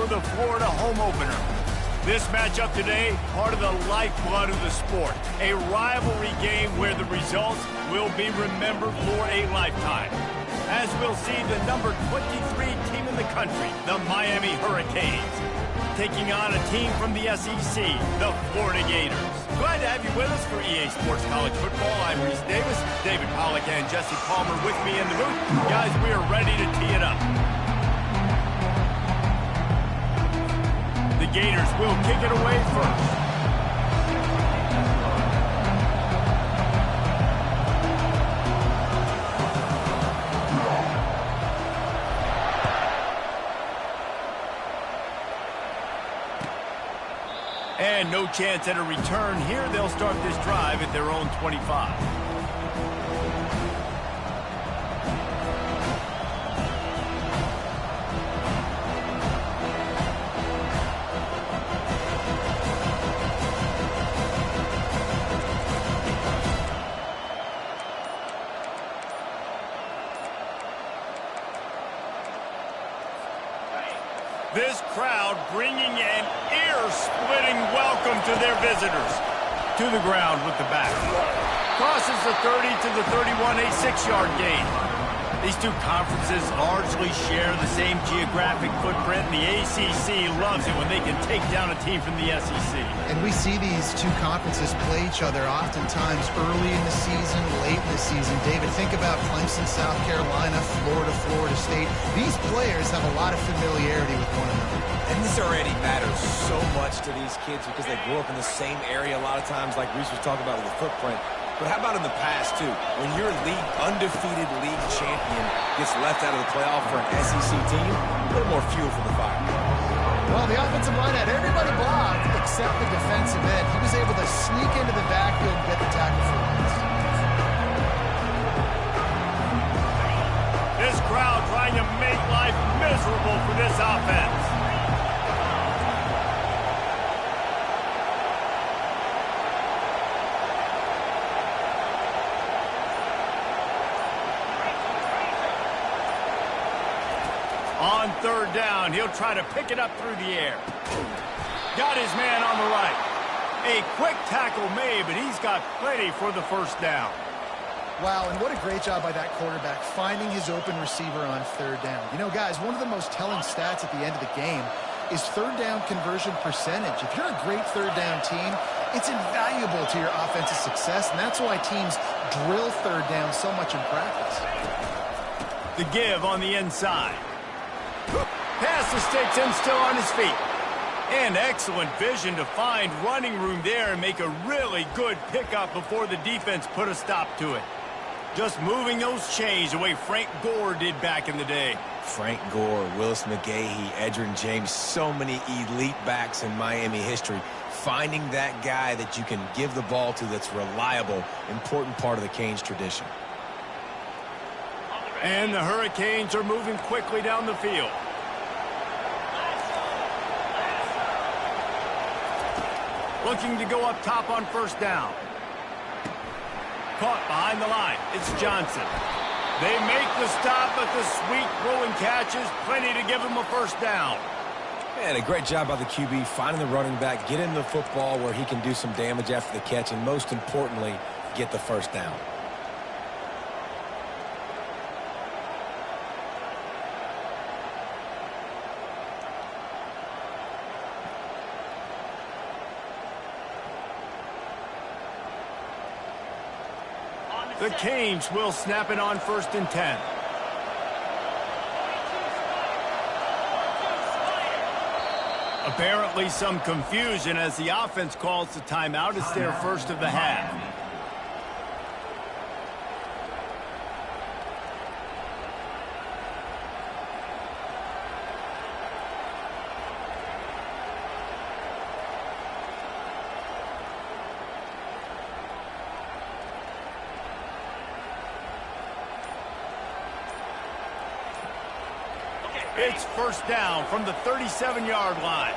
for the Florida home opener. This matchup today, part of the lifeblood of the sport. A rivalry game where the results will be remembered for a lifetime. As we'll see the number 23 team in the country, the Miami Hurricanes, taking on a team from the SEC, the Florida Gators. Glad to have you with us for EA Sports College Football. I'm Reese Davis, David Pollack and Jesse Palmer with me in the booth. Guys, we are ready to tee it up. The Gators will kick it away first. And no chance at a return here. They'll start this drive at their own 25. This crowd bringing an ear-splitting welcome to their visitors. To the ground with the back. Crosses the 30 to the 31, a 6-yard gain. These two conferences largely share the same geographic footprint, and the ACC loves it when they can take down a team from the SEC. And we see these two conferences play each other oftentimes early in the season, late in the season. David, think about Clemson, South Carolina, Florida, Florida State. These players have a lot of familiarity with one another. And this already matters so much to these kids because they grew up in the same area a lot of times, like Reese was talking about with the footprint. But how about in the past, too? When your undefeated league champion gets left out of the playoff for an SEC team, a little more fuel for the fire. Well, the offensive line had everybody blocked except the defensive end. He was able to sneak into the backfield and get the tackle for once. This crowd trying to make life miserable for this offense. On third down, he'll try to pick it up through the air. Got his man on the right. A quick tackle made, but he's got plenty for the first down. Wow, and what a great job by that quarterback, finding his open receiver on third down. You know, guys, one of the most telling stats at the end of the game is third down conversion percentage. If you're a great third down team, it's invaluable to your offensive success, and that's why teams drill third down so much in practice. The give on the inside. Pass mistakes him still on his feet. And excellent vision to find running room there and make a really good pickup before the defense put a stop to it. Just moving those chains the way Frank Gore did back in the day. Frank Gore, Willis McGahee, Edgerrin James, so many elite backs in Miami history. Finding that guy that you can give the ball to that's reliable, important part of the Canes tradition. And the Hurricanes are moving quickly down the field. Looking to go up top on first down. Caught behind the line. It's Johnson. They make the stop, but the sweet throwing catches plenty to give him a first down. And a great job by the QB finding the running back, get him the football where he can do some damage after the catch, and most importantly, get the first down. The Canes will snap it on 1st and 10. Apparently some confusion as the offense calls the timeout. It's their first of the half. It's first down from the 37-yard line.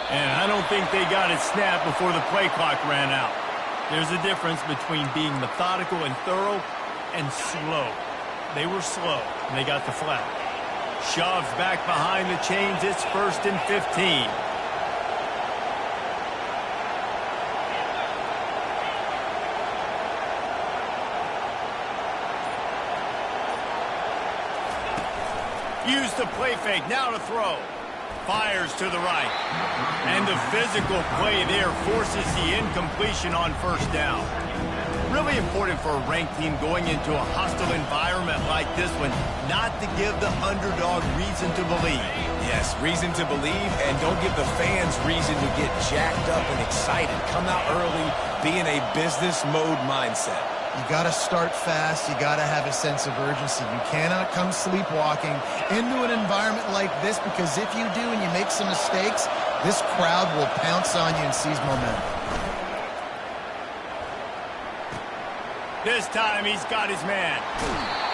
And I don't think they got it snapped before the play clock ran out. There's a difference between being methodical and thorough and slow. They were slow, and they got the flag. Shoves back behind the chains. It's 1st and 15. Use the play fake. Now to throw. Fires to the right. And the physical play there forces the incompletion on 1st down. Really important for a ranked team going into a hostile environment like this one, not to give the underdog reason to believe. Yes, reason to believe, and don't give the fans reason to get jacked up and excited. Come out early, be in a business mode mindset. You got to start fast. You got to have a sense of urgency. You cannot come sleepwalking into an environment like this, because if you do and you make some mistakes, this crowd will pounce on you and seize momentum. This time he's got his man.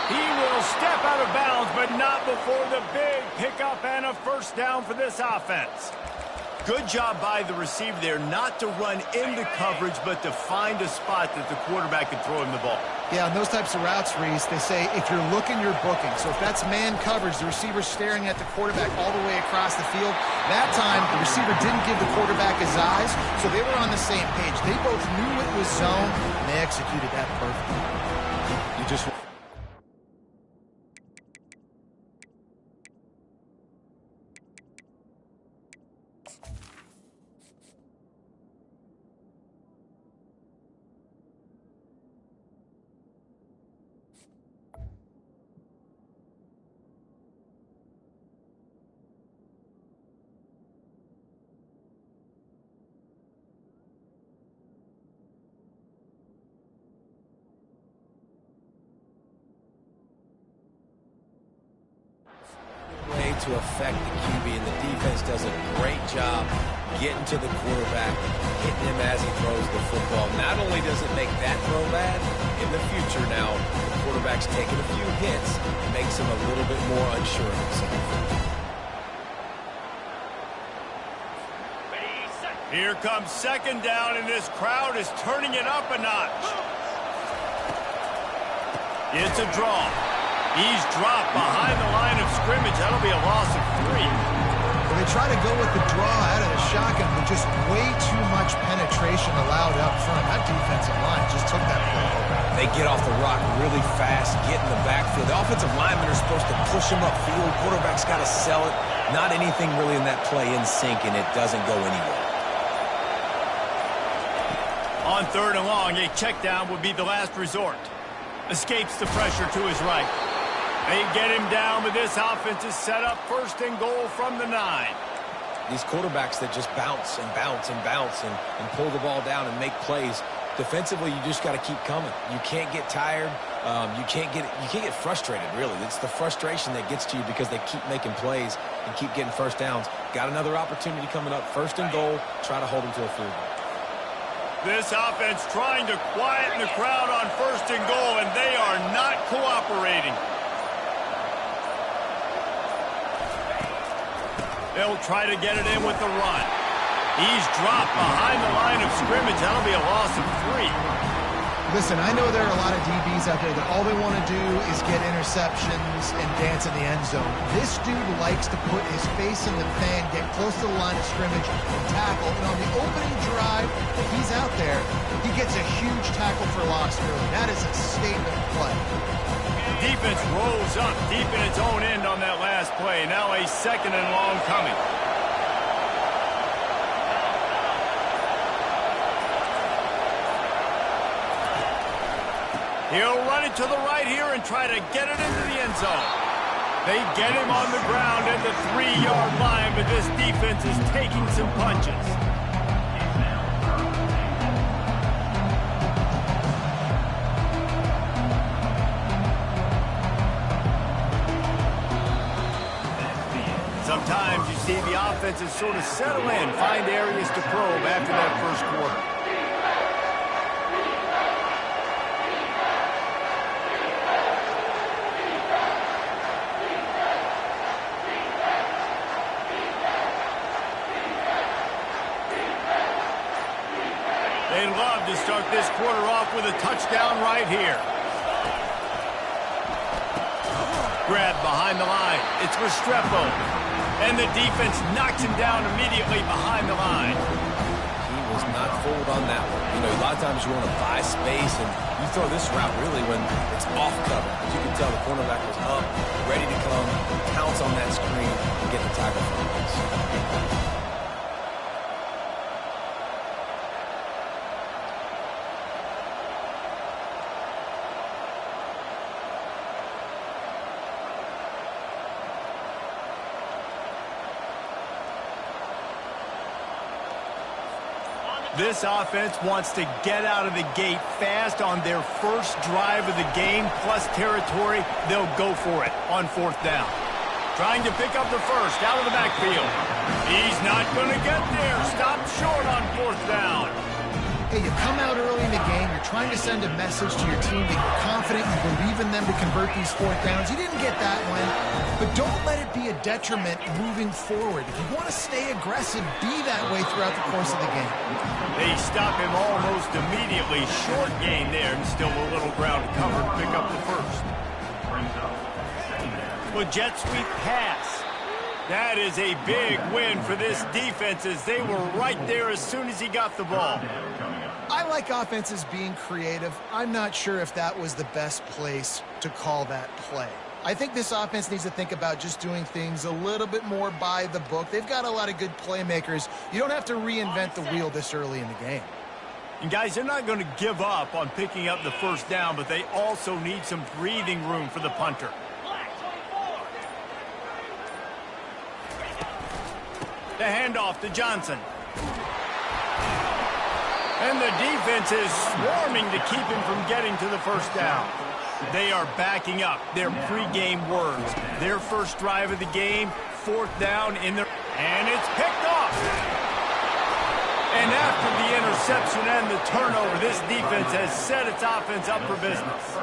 He will step out of bounds, but not before the big pickup and a 1st down for this offense. Good job by the receiver there not to run into coverage, but to find a spot that the quarterback can throw him the ball. Yeah, on those types of routes, Reese, they say if you're looking, you're booking. So if that's man coverage, the receiver's staring at the quarterback all the way across the field. That time, the receiver didn't give the quarterback his eyes, so they were on the same page. They both knew it was zone, and they executed that perfectly. You just... to affect the QB, and the defense does a great job getting to the quarterback, hitting him as he throws the football. Not only does it make that throw bad, in the future now, the quarterback's taking a few hits, it makes him a little bit more unsure of himself. Here comes 2nd down, and this crowd is turning it up a notch. It's a draw. He's dropped behind the line of scrimmage. That'll be a loss of 3. Well, they try to go with the draw out of the shotgun, but just way too much penetration allowed up front. That defensive line just took that play over. They get off the rock really fast, get in the backfield. The offensive linemen are supposed to push him upfield. Quarterback's got to sell it. Not anything really in that play in sync, and it doesn't go anywhere. On 3rd and long, a check down would be the last resort. Escapes the pressure to his right. They get him down, but this offense is set up 1st and goal from the 9. These quarterbacks that just bounce and bounce and bounce and pull the ball down and make plays. Defensively, you just got to keep coming. You can't get tired. You can't get frustrated, really. It's the frustration that gets to you because they keep making plays and keep getting 1st downs. Got another opportunity coming up. 1st and goal. Try to hold them to a field goal. This offense trying to quieten the crowd on 1st and goal, and they are not cooperating. They'll try to get it in with the run. He's dropped behind the line of scrimmage. That'll be a loss of 3. Listen, I know there are a lot of DBs out there that all they want to do is get interceptions and dance in the end zone. This dude likes to put his face in the fan, get close to the line of scrimmage, and tackle. And on the opening drive that he's out there, he gets a huge tackle for loss early. That is a statement play. Defense rolls up deep in its own end on that last play. Now a 2nd and long coming. He'll run it to the right here and try to get it into the end zone. They get him on the ground at the 3-yard line, but this defense is taking some punches. Sometimes you see the offenses sort of settle in, find areas to probe after that 1st quarter. They love to start this quarter off with a touchdown right here. Grab behind the line. It's Restrepo. And the defense knocks him down immediately behind the line. He was not fooled on that one. You know, a lot of times you want to buy space, and you throw this route really when it's off cover. As you can tell, the cornerback was up, ready to come, pounce on that screen, and get the tackle for a loss. This offense wants to get out of the gate fast on their first drive of the game, plus territory. They'll go for it on 4th down. Trying to pick up the first out of the backfield. He's not going to get there. Stop short on 4th down. Hey, you come out early in the game, you're trying to send a message to your team that you're confident, you believe in them to convert these 4th downs. You didn't get that one, but don't let it be a detriment moving forward. If you want to stay aggressive, be that way throughout the course of the game. They stop him almost immediately. Short gain there, and still a little ground to cover to pick up the first. Well, jet sweep pass. That is a big win for this defense as they were right there as soon as he got the ball. I like offenses being creative. I'm not sure if that was the best place to call that play. I think this offense needs to think about just doing things a little bit more by the book. They've got a lot of good playmakers. You don't have to reinvent the wheel this early in the game. And guys, they're not going to give up on picking up the first down, but they also need some breathing room for the punter. The handoff to Johnson. And the defense is swarming to keep him from getting to the first down. They are backing up their pregame words. Their first drive of the game, 4th down in their... And it's picked off. And after the interception and the turnover, this defense has set its offense up for business.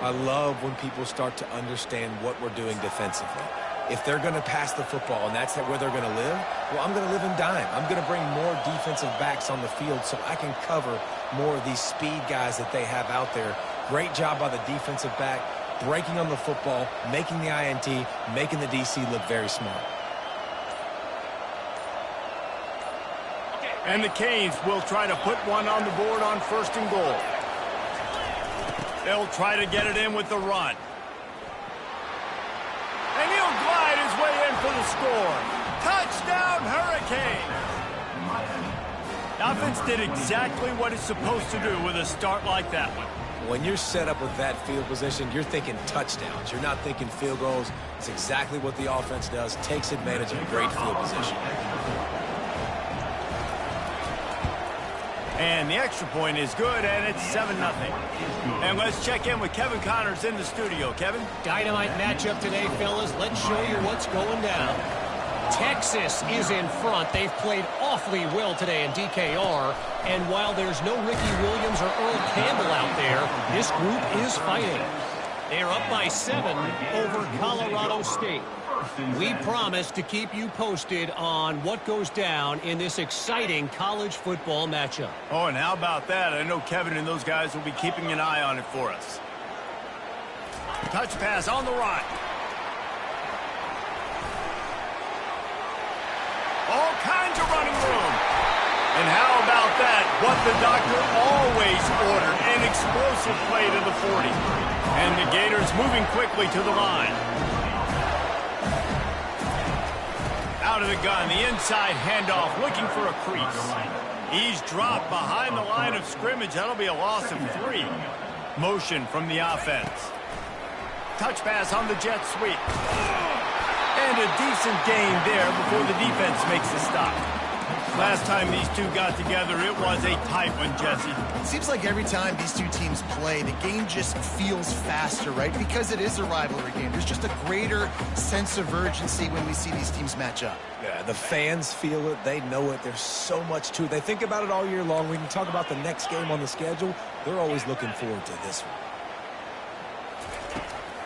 I love when people start to understand what we're doing defensively. If they're going to pass the football and that's where they're going to live, well, I'm going to live in dime. I'm going to bring more defensive backs on the field so I can cover more of these speed guys that they have out there. Great job by the defensive back, breaking on the football, making the INT, making the DC look very smart. And the Canes will try to put one on the board on 1st and goal. They'll try to get it in with the run. And he'll glide his way in for the score. Touchdown, Hurricane! The offense did exactly what it's supposed to do with a start like that one. When you're set up with that field position, you're thinking touchdowns. You're not thinking field goals. It's exactly what the offense does. Takes advantage of a great field position. And the extra point is good, and it's 7-0. And let's check in with Kevin Connors in the studio. Kevin? Dynamite matchup today, fellas. Let's show you what's going down. Texas is in front. They've played awfully well today in DKR. And while there's no Ricky Williams or Earl Campbell out there, this group is fighting. They're up by 7 over Colorado State. We promise to keep you posted on what goes down in this exciting college football matchup. Oh, and how about that? I know Kevin and those guys will be keeping an eye on it for us. Touch pass on the right. All kinds of running room. And how about that? What the doctor always ordered, an explosive play to the 40. And the Gators moving quickly to the line. Out of the gun, the inside handoff, looking for a crease. He's dropped behind the line of scrimmage. That'll be a loss of 3. Motion from the offense. Touch pass on the jet sweep. And a decent gain there before the defense makes the stop. Last time these two got together, it was a tight one, Jesse. It seems like every time these two teams play, the game just feels faster, right? Because it is a rivalry game. There's just a greater sense of urgency when we see these teams match up. Yeah, the fans feel it. They know it. There's so much to it. They think about it all year long. We can talk about the next game on the schedule. They're always looking forward to this one.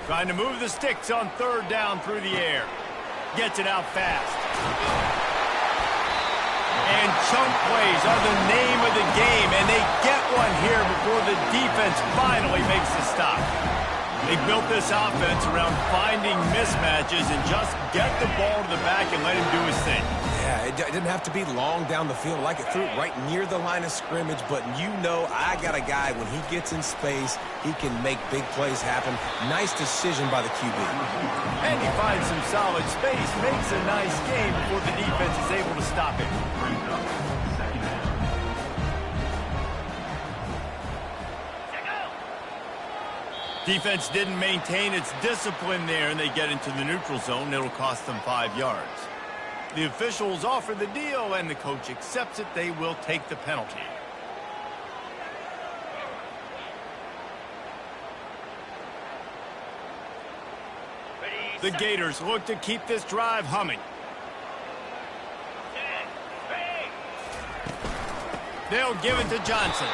Trying to move the sticks on 3rd down through the air. Gets it out fast. And chunk plays are the name of the game, and they get one here before the defense finally makes the stop. They built this offense around finding mismatches and just get the ball to the back and let him do his thing. Yeah, it didn't have to be long down the field. Like it threw it right near the line of scrimmage, but you know I got a guy, when he gets in space, he can make big plays happen. Nice decision by the QB. And he finds some solid space, makes a nice game before the defense is able to stop him. Defense didn't maintain its discipline there, and they get into the neutral zone. It'll cost them 5 yards. The officials offer the deal, and the coach accepts it. They will take the penalty. The Gators look to keep this drive humming. They'll give it to Johnson.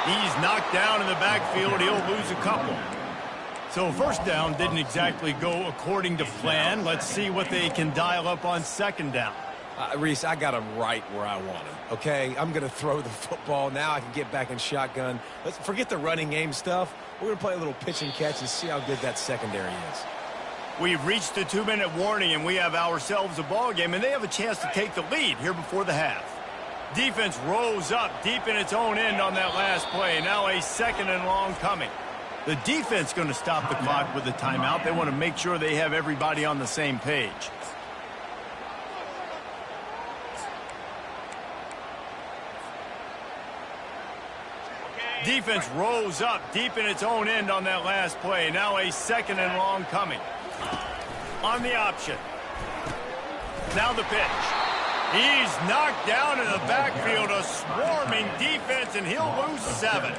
He's knocked down in the backfield. He'll lose a couple. So first down didn't exactly go according to plan. Let's see what they can dial up on second down. Reese, I got him right where I want him, okay? I'm going to throw the football. Now I can get back in shotgun. Let's forget the running game stuff. We're going to play a little pitch and catch and see how good that secondary is. We've reached the 2-minute warning, and we have ourselves a ball game, and they have a chance to take the lead here before the half. Defense rose up deep in its own end on that last play. Now a 2nd and long coming. The defense going to stop the clock with a timeout. They want to make sure they have everybody on the same page. Defense rose up deep in its own end on that last play. Now a 2nd and long coming. On the option. Now the pitch. He's knocked down in the backfield, a swarming defense, and he'll lose 7.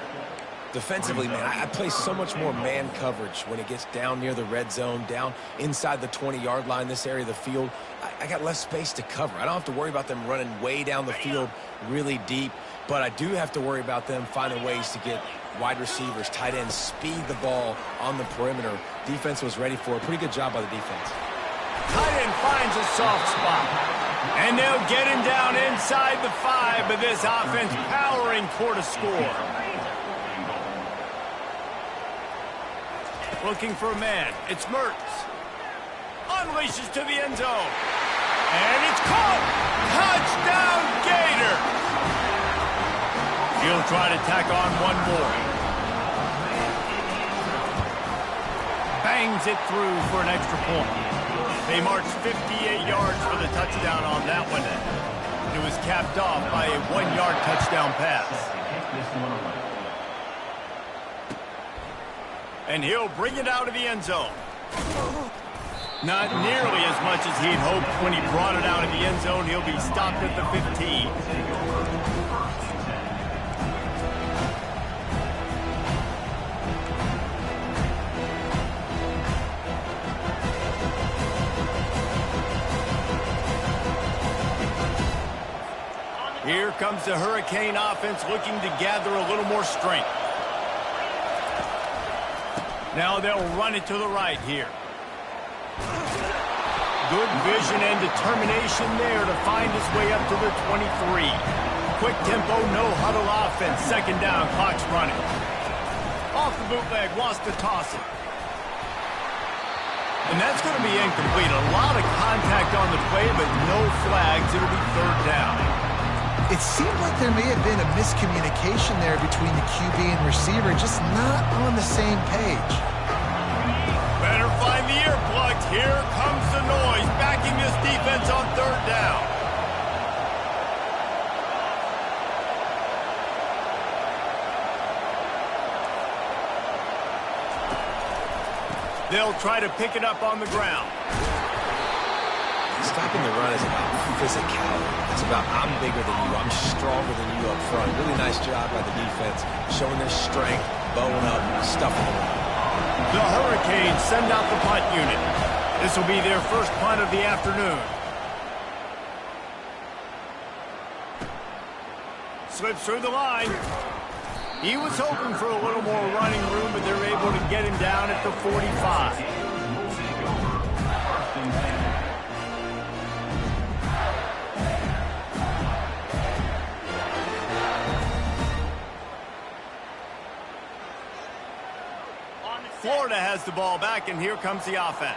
Defensively, man, I play so much more man coverage when it gets down near the red zone, down inside the 20-yard line, this area of the field. I got less space to cover. I don't have to worry about them running way down the field really deep, but I do have to worry about them finding ways to get wide receivers, tight ends, speed the ball on the perimeter. Defense was ready for it. Pretty good job by the defense. Tight end finds a soft spot. And they'll get him down inside the 5, but this offense powering toward a score. Looking for a man. It's Mertz. Unleashes to the end zone. And it's caught. Touchdown, Gator. He'll try to tack on one more. Bangs it through for an extra point. They marched 58 yards for the touchdown on that one. It was capped off by a 1-yard touchdown pass. And he'll bring it out of the end zone. Not nearly as much as he'd hoped when he brought it out of the end zone. He'll be stopped at the 15. Here comes the Hurricane offense looking to gather a little more strength. Now they'll run it to the right here. Good vision and determination there to find his way up to the 23. Quick tempo, no huddle offense. Second down, clock's running. Off the bootleg, wants to toss it. And that's going to be incomplete. A lot of contact on the play, but no flags. It'll be third down. It seemed like there may have been a miscommunication there between the QB and receiver, just not on the same page. Better find the earplugs. Here comes the noise, backing this defense on third down. They'll try to pick it up on the ground. Stopping the run is about physicality. It's about I'm bigger than you, I'm stronger than you up front. Really nice job by the defense, showing their strength, bowing up, stuffing the run. The Hurricanes send out the punt unit. This will be their first punt of the afternoon. Slips through the line. He was hoping for a little more running room, but they're able to get him down at the 45. Florida has the ball back, and here comes the offense.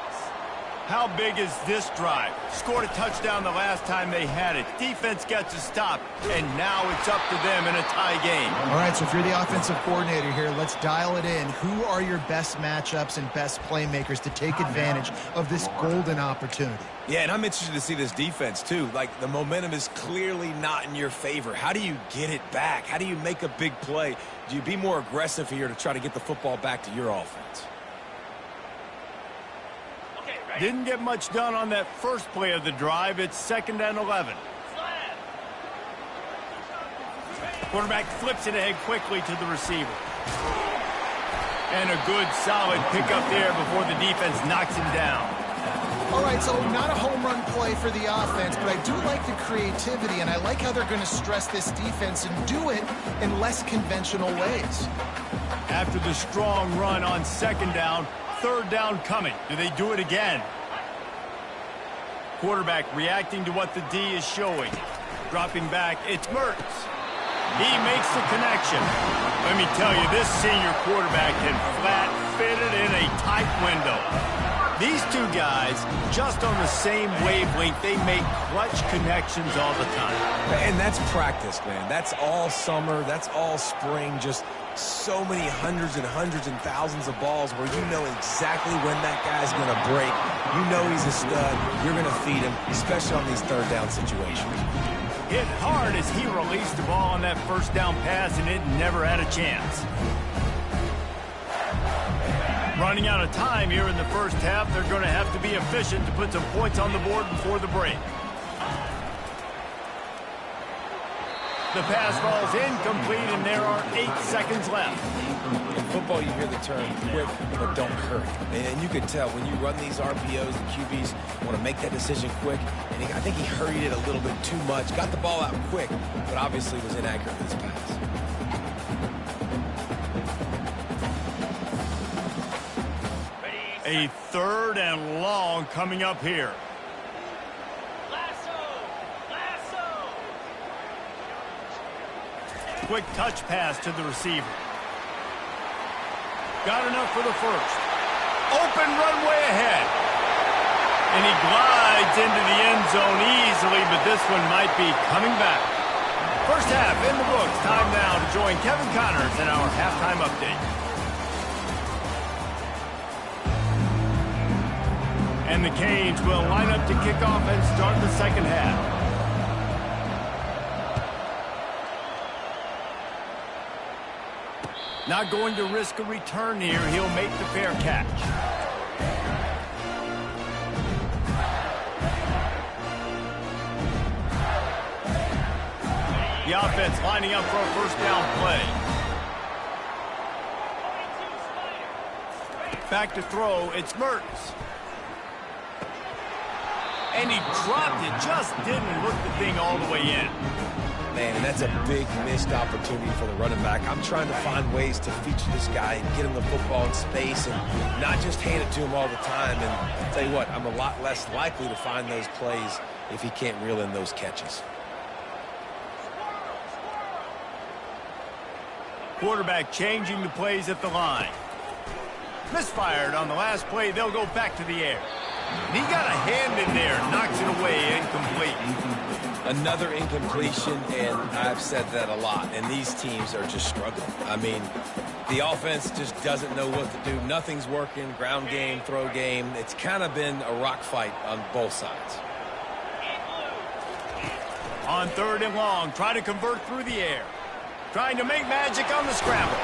How big is this drive? Scored a touchdown the last time they had it. Defense gets a stop, and now it's up to them in a tie game. All right, so if you're the offensive coordinator here, let's dial it in. Who are your best matchups and best playmakers to take advantage of this golden opportunity? Yeah, and I'm interested to see this defense, too. Like, the momentum is clearly not in your favor. How do you get it back? How do you make a big play? Do you be more aggressive here to try to get the football back to your offense? Didn't get much done on that first play of the drive. It's 2nd and 11. Quarterback flips it ahead quickly to the receiver. And a good, solid pickup there before the defense knocks him down. All right, so not a home run play for the offense, but I do like the creativity, and I like how they're going to stress this defense and do it in less conventional ways. After the strong run on 2nd down, 3rd down coming. Do they do it again? Quarterback reacting to what the D is showing. Dropping back, it's Mertz. He makes the connection. Let me tell you, this senior quarterback can flat fit it in a tight window. These two guys, just on the same wavelength, they make clutch connections all the time. And that's practice, man. That's all summer. That's all spring. Just so many hundreds and thousands of balls where you know exactly when that guy's going to break. You know he's a stud. You're going to feed him, especially on these 3rd down situations. Hit hard as he released the ball on that 1st down pass, and it never had a chance. Running out of time here in the first half, they're going to have to be efficient to put some points on the board before the break. The pass ball's incomplete, and there are 8 seconds left. In football, you hear the term quick, but don't hurry. And you can tell when you run these RPOs, the QBs want to make that decision quick. And I think he hurried it a little bit too much. Got the ball out quick, but obviously was inaccurate with his pass. A 3rd and long coming up here. Quick touch pass to the receiver. Got enough for the first. Open runway ahead. And he glides into the end zone easily, but this one might be coming back. First half in the books. Time now to join Kevin Connors in our halftime update. And the Canes will line up to kick off and start the 2nd half. Not going to risk a return here. He'll make the fair catch. The offense lining up for a 1st down play. Back to throw. It's Mertz. And he dropped it. Just didn't look the thing all the way in. Man, and that's a big missed opportunity for the running back. I'm trying to find ways to feature this guy and get him the football in space and not just hand it to him all the time. And I'll tell you what, I'm a lot less likely to find those plays if he can't reel in those catches. Quarterback changing the plays at the line. Misfired on the last play. They'll go back to the air. And he got a hand in there, knocks it away, incomplete. Another incompletion, and I've said that a lot, and these teams are just struggling. I mean, the offense just doesn't know what to do. Nothing's working, ground game, throw game. It's kind of been a rock fight on both sides. On 3rd and long, try to convert through the air. Trying to make magic on the scramble.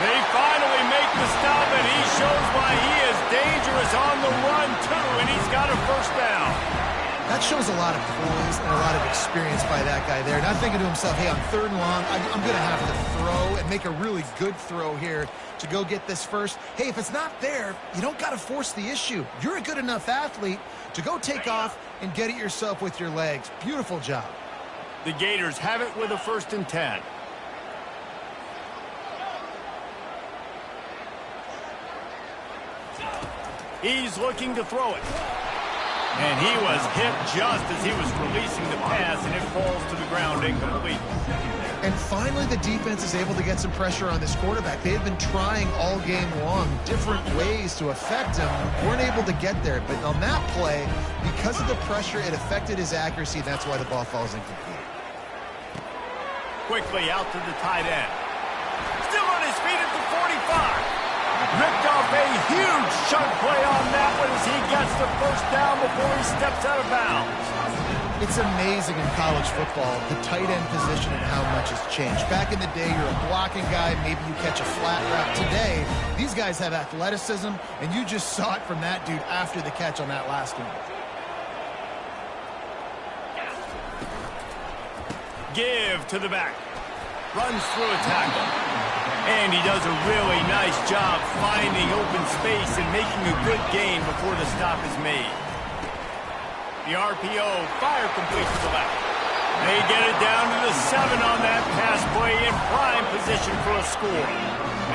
They finally make the stop, and he shows why he is dangerous on the run, too, and he's got a 1st down. That shows a lot of poise and a lot of experience by that guy there. Not thinking to himself, hey, on 3rd and long, I'm going to have to throw and make a really good throw here to go get this first. Hey, if it's not there, you don't got to force the issue. You're a good enough athlete to go take off and get it yourself with your legs. Beautiful job. The Gators have it with a 1st and 10. He's looking to throw it. And he was hit just as he was releasing the pass, and it falls to the ground incomplete. And finally, the defense is able to get some pressure on this quarterback. They had been trying all game long different ways to affect him. Weren't able to get there. But on that play, because of the pressure, it affected his accuracy. That's why the ball falls incomplete. Quickly out to the tight end. Still on his feet at the 45. Ripped off a huge chunk play on that one as he gets the first down before he steps out of bounds. It's amazing in college football, the tight end position and how much has changed. Back in the day, you're a blocking guy, maybe you catch a flat route. Today, these guys have athleticism, and you just saw it from that dude after the catch on that last one. Give to the back. Runs through a tackle. And he does a really nice job finding open space and making a good gain before the stop is made. The RPO, fire complete to the left. They get it down to the 7 on that pass play in prime position for a score.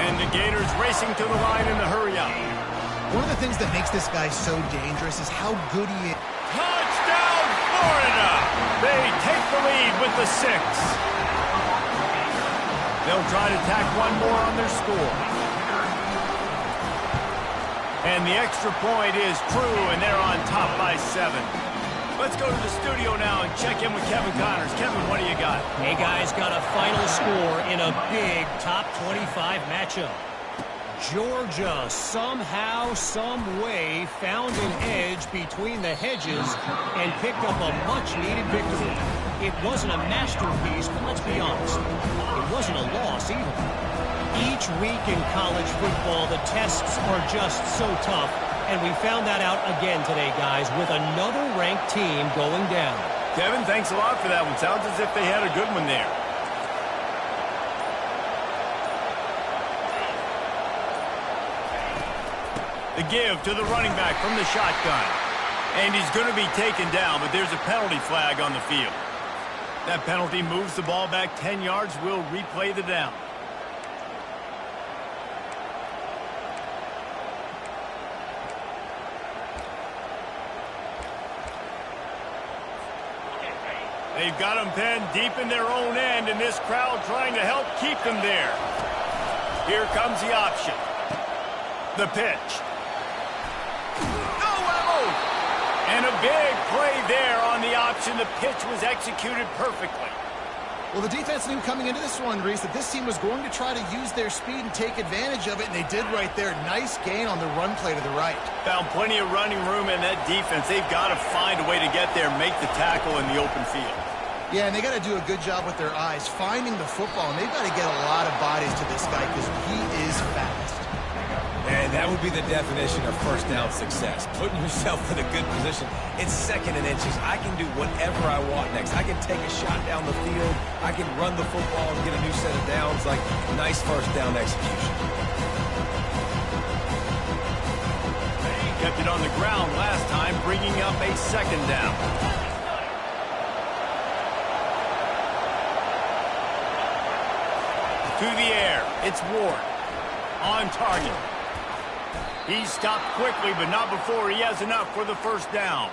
And the Gators racing to the line in the hurry up. One of the things that makes this guy so dangerous is how good he is. Touchdown, Florida! They take the lead with the 6. They'll try to tack one more on their score. And the extra point is true, and they're on top by 7. Let's go to the studio now and check in with Kevin Connors. Kevin, what do you got? Hey, guys, got a final score in a big top 25 matchup. Georgia somehow, some way found an edge between the hedges and picked up a much-needed victory. It wasn't a masterpiece, but let's be honest, it wasn't a loss either. Each week in college football, the tests are just so tough, and we found that out again today, guys, with another ranked team going down. Kevin, thanks a lot for that one. Sounds as if they had a good one there. The give to the running back from the shotgun. And he's going to be taken down, but there's a penalty flag on the field. That penalty moves the ball back 10 yards. We'll replay the down. They've got them pinned deep in their own end, and this crowd trying to help keep them there. Here comes the option. The pitch. And a big play there on the option. The pitch was executed perfectly. Well, the defense knew coming into this one, Reese, that this team was going to try to use their speed and take advantage of it, and they did right there. Nice gain on the run play to the right. Found plenty of running room in that defense. They've got to find a way to get there and make the tackle in the open field. Yeah, and they got to do a good job with their eyes, finding the football, and they've got to get a lot of bodies to this guy because he is fast. And that would be the definition of first down success. Putting yourself in a good position. It's 2nd and inches. I can do whatever I want next. I can take a shot down the field. I can run the football and get a new set of downs. Like, nice first down execution. Kept it on the ground last time, bringing up a 2nd down. To the air, it's Ward. On target. He's stopped quickly, but not before he has enough for the first down.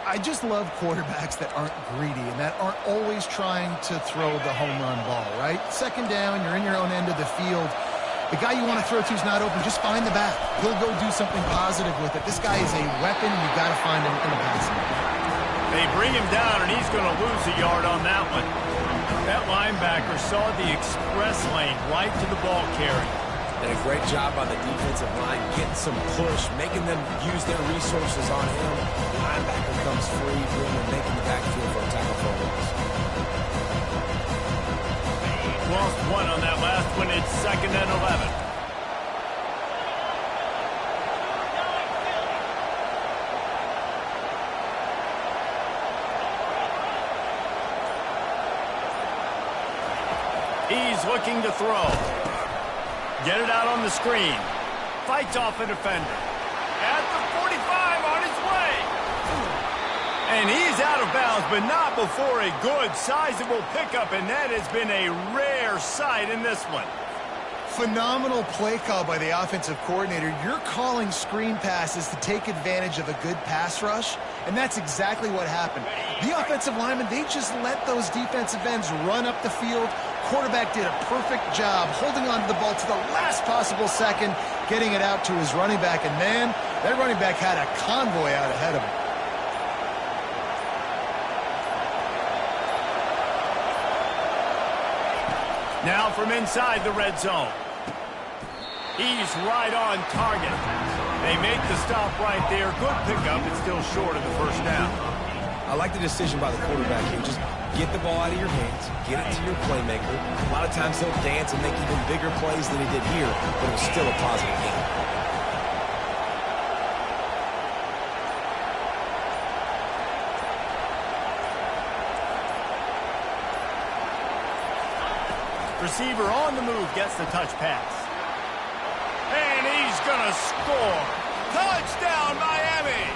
I just love quarterbacks that aren't greedy and that aren't always trying to throw the home run ball, right? 2nd down, you're in your own end of the field. The guy you want to throw to is not open. Just find the back. He'll go do something positive with it. This guy is a weapon, and you've got to find him in the passing. They bring him down, and he's going to lose a yard on that one. That linebacker saw the express lane right to the ball carrier. And a great job on the defensive line, getting some push, making them use their resources on him. The linebacker comes free, really making the backfield for a tackle for a loss. Lost one on that last one. It's 2nd and 11. He's looking to throw. Get it out on the screen. Fights off a defender. At the 45, on his way. And he's out of bounds, but not before a good, sizable pickup, and that has been a rare sight in this one. Phenomenal play call by the offensive coordinator. You're calling screen passes to take advantage of a good pass rush. And that's exactly what happened. The offensive linemen, they just let those defensive ends run up the field. Quarterback did a perfect job holding on to the ball to the last possible second, getting it out to his running back. And, man, that running back had a convoy out ahead of him. Now from inside the red zone. He's right on target. They make the stop right there. Good pickup. It's still short of the first down. I like the decision by the quarterback here. Just get the ball out of your hands, get it to your playmaker. A lot of times he'll dance and make even bigger plays than he did here, but it was still a positive game. Receiver on the move gets the touch pass. And he's going to score. Touchdown, Miami!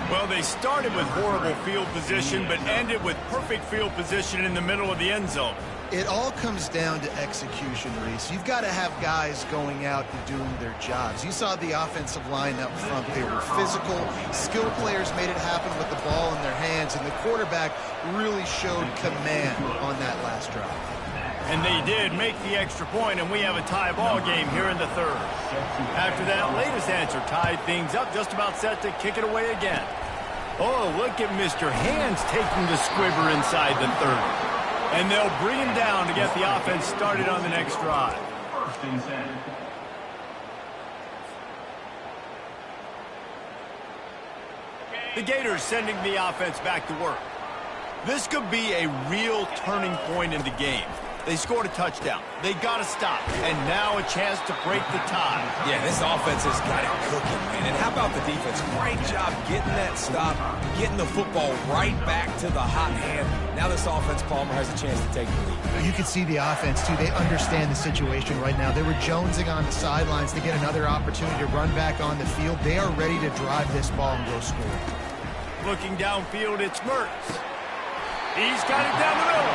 Well, they started with horrible field position, but ended with perfect field position in the middle of the end zone. It all comes down to execution, Reese. You've got to have guys going out and doing their jobs. You saw the offensive line up front. They were physical. Skilled players made it happen with the ball in their hands, and the quarterback really showed command on that last drive. And they did make the extra point, and we have a tie ball game here in the third. After that latest answer tied things up, just about set to kick it away again. Oh, look at Mr. Hands taking the squibber inside the 30. And they'll bring him down to get the offense started on the next drive. The Gators sending the offense back to work. This could be a real turning point in the game. They scored a touchdown. They got to stop. And now a chance to break the tie. Yeah, this offense has got it cooking, man. And how about the defense? Great job getting that stop, getting the football right back to the hot hand. Now this offense, Palmer, has a chance to take the lead. You can see the offense, too. They understand the situation right now. They were jonesing on the sidelines to get another opportunity to run back on the field. They are ready to drive this ball and go score. Looking downfield, it's Mertz. He's got it down the middle.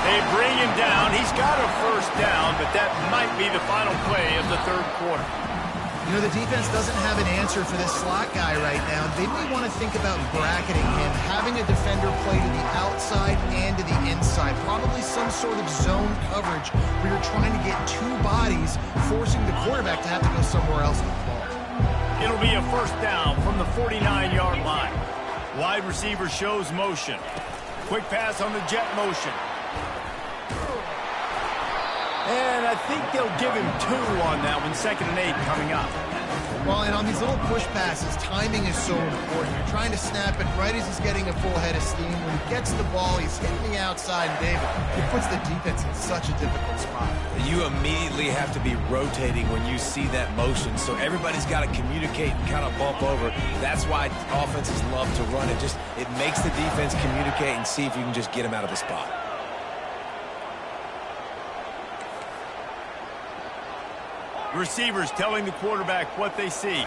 They bring him down. He's got a first down, but that might be the final play of the third quarter. You know, the defense doesn't have an answer for this slot guy right now. They may want to think about bracketing him, having a defender play to the outside and to the inside. Probably some sort of zone coverage where you're trying to get two bodies, forcing the quarterback to have to go somewhere else with the ball. It'll be a first down from the 49-yard line. Wide receiver shows motion. Quick pass on the jet motion. And I think they'll give him 2 on that one. 2nd and 8 coming up. Well, and on these little push passes, timing is so important. You're trying to snap it right as he's getting a full head of steam. When he gets the ball, he's hitting the outside, and David, it puts the defense in such a difficult spot. You immediately have to be rotating when you see that motion, so everybody's got to communicate and kind of bump over. That's why offenses love to run it. It makes the defense communicate and see if you can just get him out of the spot. Receivers telling the quarterback what they see.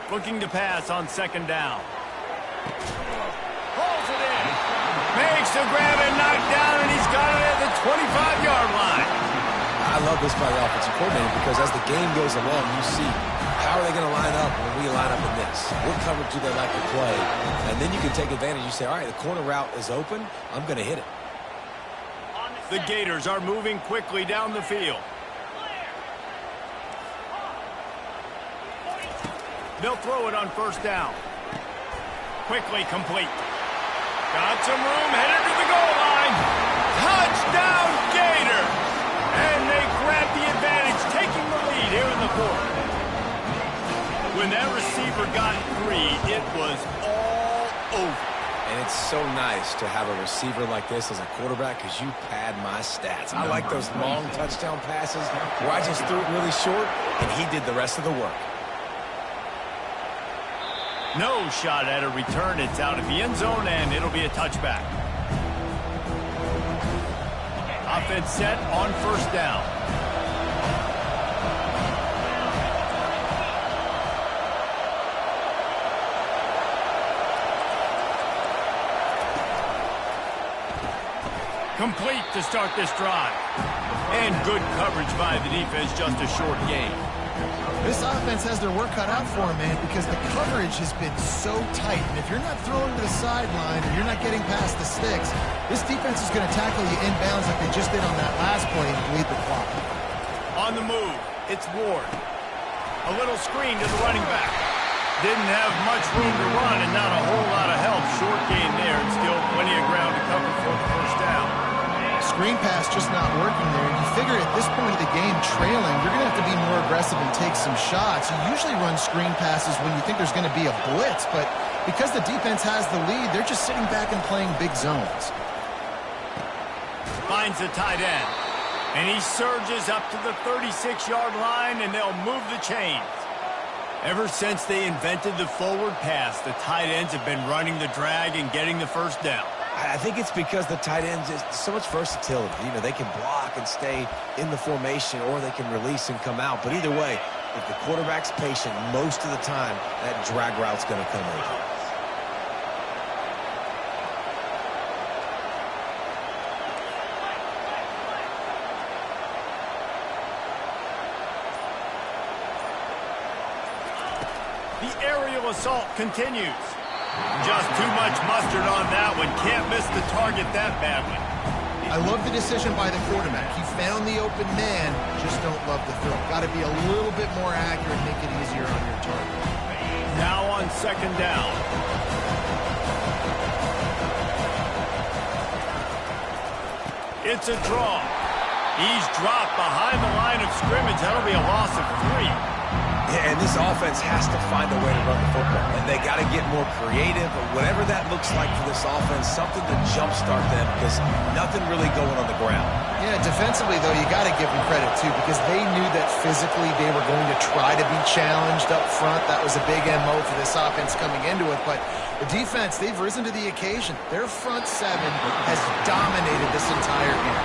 Looking to pass on 2nd down. Pulls it in. Makes the grab and knocked down, and he's got it at the 25-yard line. I love this by the offensive coordinator because as the game goes along, you see how are they going to line up when we line up in this? What coverage do they like to play? And then you can take advantage. You say, all right, the corner route is open. I'm going to hit it. The Gators are moving quickly down the field. They'll throw it on 1st down. Quickly complete. Got some room, headed to the goal line. Touchdown, Gator! And they grab the advantage, taking the lead here in the 4th. When that receiver got 3, it was all over. And it's so nice to have a receiver like this as a quarterback because you pad my stats. I like those long touchdown passes where I just threw it really short, and he did the rest of the work. No shot at a return. It's out of the end zone, and it'll be a touchback. Offense set on 1st down. Complete to start this drive. And good coverage by the defense, just a short gain. This offense has their work cut out for them, man, because the coverage has been so tight. And if you're not throwing to the sideline or you're not getting past the sticks, this defense is going to tackle you inbounds like they just did on that last play and bleed the clock. On the move, it's Ward. A little screen to the running back. Didn't have much room to run and not a whole lot of help. Short gain there and still plenty of ground to cover for the first down. Screen pass just not working there. You figure at this point of the game, trailing, you're going to have to be more aggressive and take some shots. You usually run screen passes when you think there's going to be a blitz, but because the defense has the lead, they're just sitting back and playing big zones. Finds the tight end. And he surges up to the 36-yard line, and they'll move the chains. Ever since they invented the forward pass, the tight ends have been running the drag and getting the first down. I think it's because the tight ends is so much versatility. You know, they can block and stay in the formation, or they can release and come out. But either way, if the quarterback's patient most of the time, that drag route's going to come over. The aerial assault continues. Just too much mustard on that one. Can't miss the target that badly. I love the decision by the quarterback. He found the open man, just don't love the throw. Got to be a little bit more accurate, make it easier on your target. Now on second down. It's a draw. He's dropped behind the line of scrimmage. That'll be a loss of 3. Yeah, and this offense has to find a way to run the football. And they got to get more creative, or whatever that looks like for this offense, something to jumpstart them, because nothing really going on the ground. Yeah, defensively, though, you got to give them credit, too, because they knew that physically they were going to try to be challenged up front. That was a big MO for this offense coming into it. But the defense, they've risen to the occasion. Their front seven has dominated this entire game.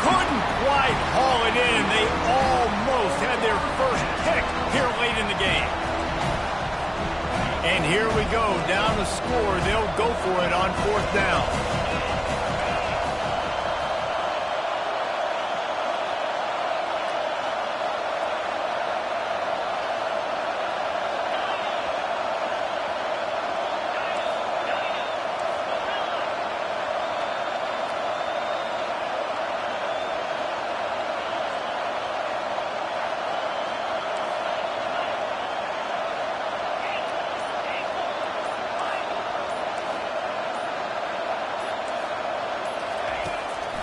Couldn't quite haul it in. They almost had their first pick here late in the game. And here we go, down the score. They'll go for it on fourth down.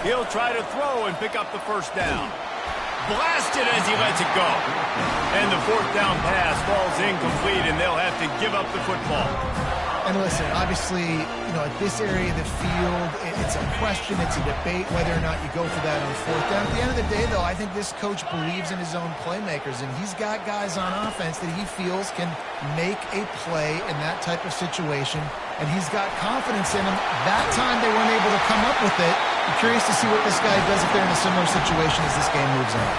He'll try to throw and pick up the first down. Blasted as he lets it go. And the fourth down pass falls incomplete, and they'll have to give up the football. And listen, obviously, at this area of the field, it's a question, it's a debate whether or not you go for that on fourth down. At the end of the day, though, I think this coach believes in his own playmakers, and he's got guys on offense that he feels can make a play in that type of situation, and he's got confidence in them. That time they weren't able to come up with it. I'm curious to see what this guy does if they're in a similar situation as this game moves on.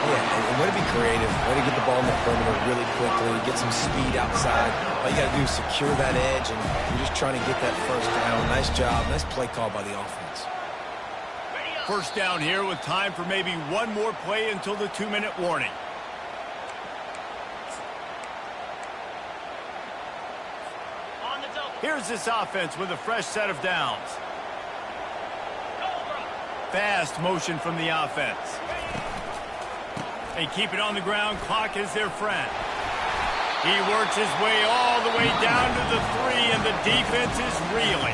Yeah, and way to be creative, way to get the ball in the perimeter really quickly, get some speed outside. All you got to do is secure that edge, and you're just trying to get that first down. Nice job. Nice play call by the offense. First down here with time for maybe one more play until the 2-minute warning. Here's this offense with a fresh set of downs. Fast motion from the offense. They keep it on the ground. Clock is their friend. He works his way all the way down to the 3, and the defense is reeling.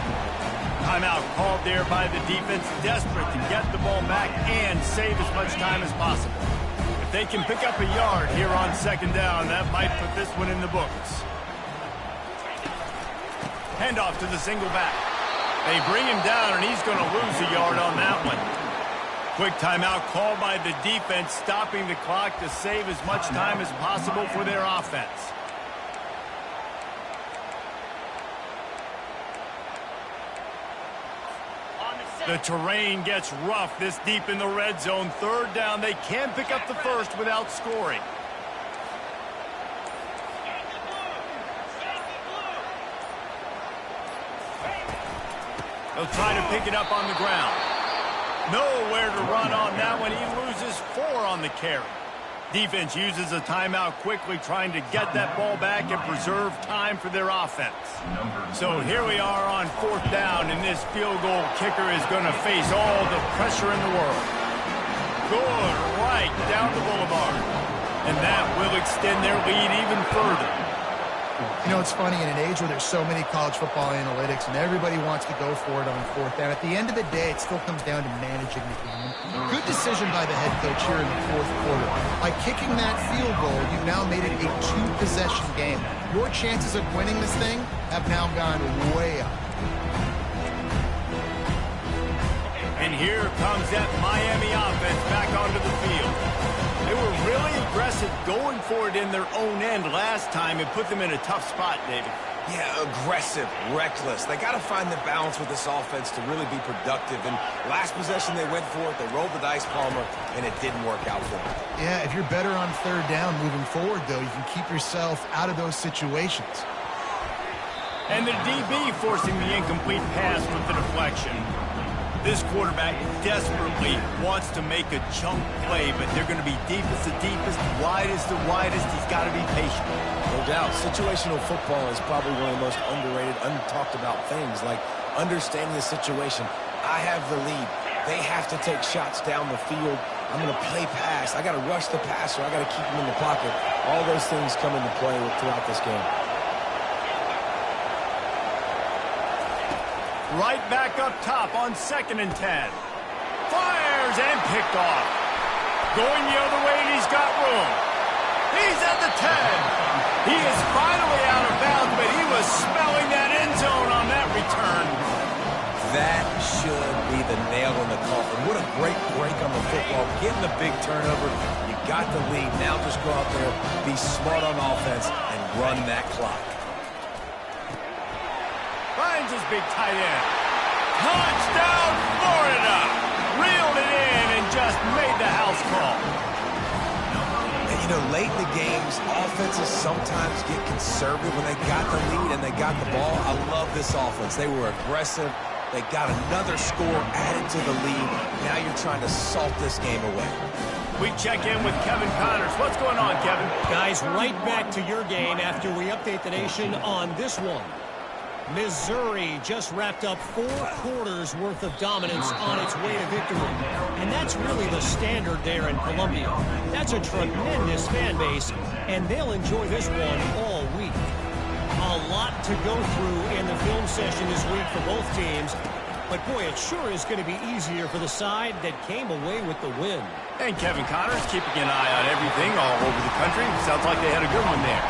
Timeout called there by the defense, desperate to get the ball back and save as much time as possible. If they can pick up a yard here on second down, that might put this one in the books. Handoff to the single back. They bring him down, and he's going to lose a yard on that one. Quick timeout called by the defense, stopping the clock to save as much time as possible for their offense. The terrain gets rough this deep in the red zone. Third down, they can pick up the first without scoring. They'll try to pick it up on the ground. Nowhere to run on that one. He loses 4 on the carry. Defense uses a timeout quickly, trying to get that ball back and preserve time for their offense. So here we are on 4th down, and this field goal kicker is going to face all the pressure in the world. Good right down the boulevard. And that will extend their lead even further. You know, it's funny, in an age where there's so many college football analytics and everybody wants to go for it on 4th down, at the end of the day, it still comes down to managing the game. Good decision by the head coach here in the 4th quarter. By kicking that field goal, you've now made it a 2-possession game. Your chances of winning this thing have now gone way up. And here comes that Miami offense back onto the field. They were really aggressive going for it in their own end last time and put them in a tough spot, David. Yeah, aggressive, reckless. They got to find the balance with this offense to really be productive. And last possession they went for it, they rolled the dice, Palmer, and it didn't work out for them. Yeah, if you're better on 3rd down moving forward, though, you can keep yourself out of those situations. And the DB forcing the incomplete pass with the deflection. This quarterback desperately wants to make a chunk play, but they're going to be deepest to deepest, widest to widest. He's got to be patient. No doubt. Situational football is probably one of the most underrated, untalked about things, like understanding the situation. I have the lead. They have to take shots down the field. I'm going to play pass. I got to rush the passer. I got to keep him in the pocket. All those things come into play throughout this game. Right back up top on 2nd and 10. Fires and picked off. Going the other way, and he's got room. He's at the 10. He is finally out of bounds, but he was smelling that end zone on that return. That should be the nail in the coffin. What a great break on the football. Getting the big turnover. You got the lead. Now just go out there, be smart on offense, and run that clock. Finds his big tight end. Touchdown, Florida! Reeled it in and just made the house call. And, you know, late in the games, offenses sometimes get conservative when they got the lead and they got the ball. I love this offense. They were aggressive. They got another score added to the lead. Now you're trying to salt this game away. We check in with Kevin Connors. What's going on, Kevin? Guys, right back to your game after we update the nation on this one. Missouri just wrapped up 4 quarters worth of dominance on its way to victory. And that's really the standard there in Columbia. That's a tremendous fan base, and they'll enjoy this one all week. A lot to go through in the film session this week for both teams. But, boy, it sure is going to be easier for the side that came away with the win. And Kevin Connors keeping an eye on everything all over the country. Sounds like they had a good one there.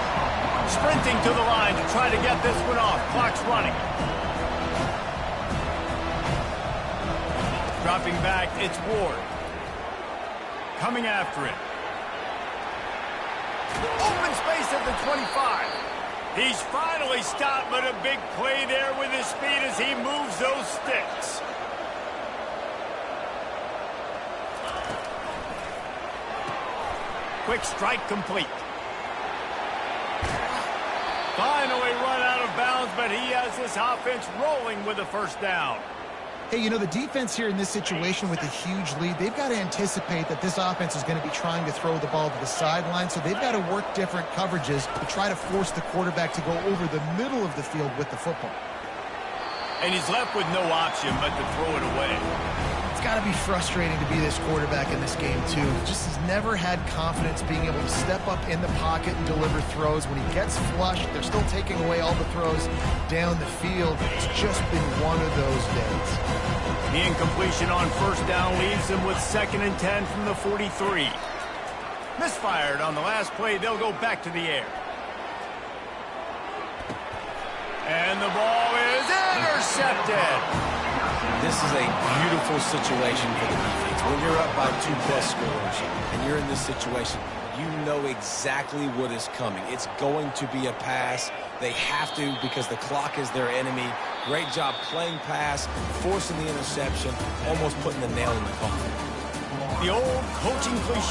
Sprinting to the line to try to get this one off. Clock's running. Dropping back, it's Ward. Coming after it. Open space at the 25. He's finally stopped, but a big play there with his speed as he moves those sticks. Quick strike complete. Finally run out of bounds, but he has this offense rolling with a 1st down. Hey, you know, the defense here in this situation with a huge lead, they've got to anticipate that this offense is going to be trying to throw the ball to the sideline, so they've got to work different coverages to try to force the quarterback to go over the middle of the field with the football. And he's left with no option but to throw it away. It's got to be frustrating to be this quarterback in this game, too. Just has never had confidence being able to step up in the pocket and deliver throws. When he gets flushed, they're still taking away all the throws down the field. It's just been one of those days. The incompletion on 1st down leaves him with 2nd and 10 from the 43. Misfired on the last play. They'll go back to the air. And the ball is intercepted. This is a beautiful situation for the defense. When you're up by 2+ scores and you're in this situation, you know exactly what is coming. It's going to be a pass. They have to because the clock is their enemy. Great job playing pass, forcing the interception, almost putting the nail in the coffin. The old coaching cliche.